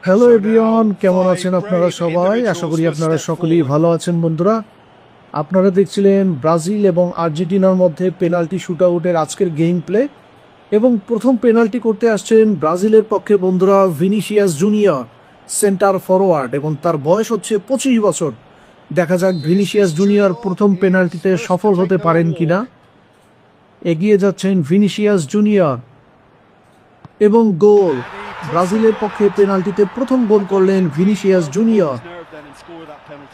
Hello everyone, কেমন আছেন আপনারা সবাই? আশা করি আপনারা সকলেই ভালো আছেন। বন্ধুরা, আপনারা দেখছিলেন ব্রাজিল এবং আর্জেন্টিনার মধ্যে পেনাল্টি শুটআউটের আজকের গেম প্লে, এবং প্রথম পেনাল্টি করতে আসছেন ব্রাজিলের পক্ষে বন্ধুরা ভিনিসিয়াস জুনিয়র, সেন্টার ফরওয়ার্ড, এবং তার বয়স হচ্ছে 25 বছর। দেখা যাক ভিনিসিয়াস জুনিয়র প্রথম পেনাল্টিতে সফল হতে পারেন কিনা। এগিয়ে যাচ্ছেন ভিনিসিয়াস জুনিয়র এবং গোল। ব্রাজিলের পক্ষে পেনাল্টিতে প্রথম গোল করলেন ভিনিসিয়াস জুনিয়র।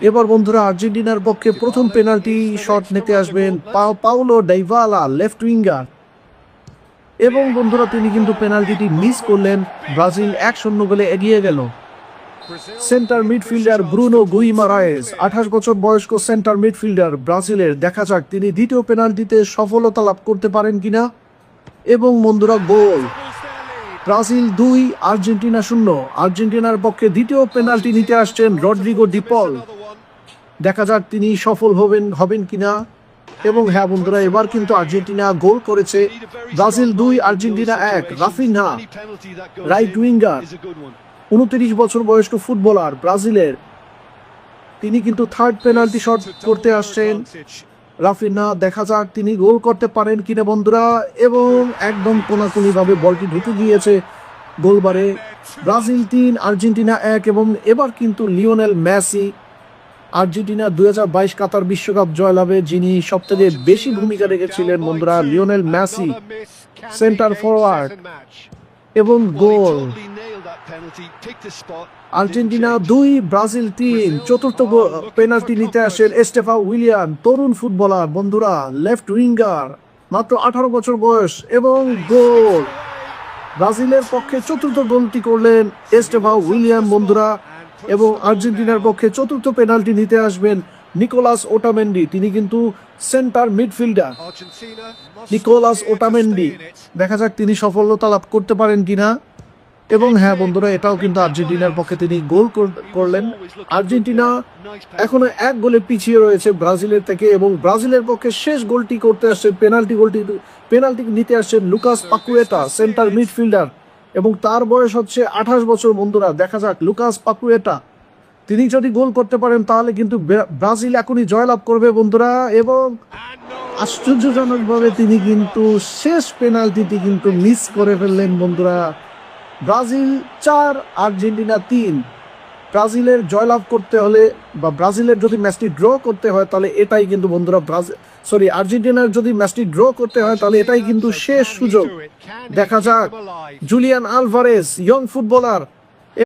এবার বন্ধুরা আর্জেন্টিনার পক্ষে প্রথম পেনাল্টি শট নিতে আসবেন পাউলো ডাইভালা, লেফট উইঙ্গার, এবং বন্ধুরা তিনি কিন্তু পেনাল্টিটি মিস করলেন। ব্রাজিল 1-0 গোলে এগিয়ে গেল। সেন্টার মিডফিল্ডার ব্রুনো গুইমারায়েজ, 28 বছর বয়স্ক সেন্টার মিডফিল্ডার ব্রাজিলের। দেখা যাক তিনি দ্বিতীয় পেনাল্টিতে সফলতা লাভ করতে পারেন কিনা। এবং বন্ধুরা গোল। Brazil 2, Argentina 0। আর্জেন্টিনার পক্ষে দ্বিতীয় পেনাল্টি নিতে আসছেন রড্রিগো ডি পল। দেখা যাক তিনি সফল হবেন কিনা। এবং হ্যাঁ বন্ধুরা, এবার কিন্তু আর্জেন্টিনা গোল করেছে। Brazil 2, Argentina 1। Raphinha, right winger, 29 বছর বয়স্ক ফুটবলার ব্রাজিলের, তিনি কিন্তু থার্ড পেনাল্টি শট করতে আসছেন। রাফিনহা, দেখা যাক তিনি গোল করতে পারেন কিনা বন্ধুরা। এবং একদম কোনাকুনি ভাবে বলটি ঢুকে গিয়েছে গোলবারে। Brazil 3, Argentina 1। এবং এবার কিন্তু লিওনেল মেসি, আর্জেন্টিনা 2022 কাতার বিশ্বকাপ জয়লাভে যিনি সবথেকে বেশি ভূমিকা রেখেছিলেন বন্ধুরা, লিওনেল মেসি, সেন্টার ফরওয়ার্ড, এবং গোল। Argentina 2, Brazil 3। চতুর্থ পেনাল্টি নিতে আসেন এস্টেফা উইলিয়ান, তরুণ ফুটবলার বন্ধুরা, লেফট উইঙ্গার, মাত্র 18 বছর বয়স, এবং গোল। ব্রাজিলের পক্ষে চতুর্থ গোলটি করলেন এস্টেফা উইলিয়ান বন্ধুরা। এবং আর্জেন্টিনার পক্ষে চতুর্থ পেনাল্টি নিতে আসবেন নিকোলাস ওটামেন্ডি, তিনি কিন্তু সেন্টার মিডফিল্ডার। নিকোলাস ওটামেন্ডি, দেখা যাক তিনি সফলতা লাভ করতে পারেন কিনা। এবং হ্যাঁ বন্ধুরা, এটাও কিন্তু আর্জেন্টিনার পক্ষে তিনি গোল করলেন। আর্জেন্টিনা এখনো 1 গোলে পিছিয়ে রয়েছে ব্রাজিলের থেকে। এবং ব্রাজিলের পক্ষে শেষ গোলটি করতে আসছে, পেনাল্টি নিতে আসছেন লুকাস পাকুয়েটা, সেন্টার মিডফিল্ডার, এবং তার বয়স হচ্ছে 28 বছর বন্ধুরা। দেখা যাক লুকাস পাকুয়েটা তিনি যদি গোল করতে পারেন তাহলে কিন্তু ব্রাজিল এখনই জয়লাভ করবে বন্ধুরা। এবং আশ্চর্যজনকভাবে তিনি কিন্তু শেষ পেনাল্টিটি কিন্তু মিস করে ফেললেন বন্ধুরা। Brazil 4, Argentina 3। ব্রাজিলের জয়লাভ করতে হলে বা ব্রাজিলের যদি ম্যাচটি ড্র করতে হয় তাহলে এটাই কিন্তু বন্ধুরা আর্জেন্টিনার যদি ম্যাচটি ড্র করতে হয় তাহলে এটাই কিন্তু শেষ সুযোগ। দেখা যাক জুলিয়ান আলভারেজ, ইয়ং ফুটবলার,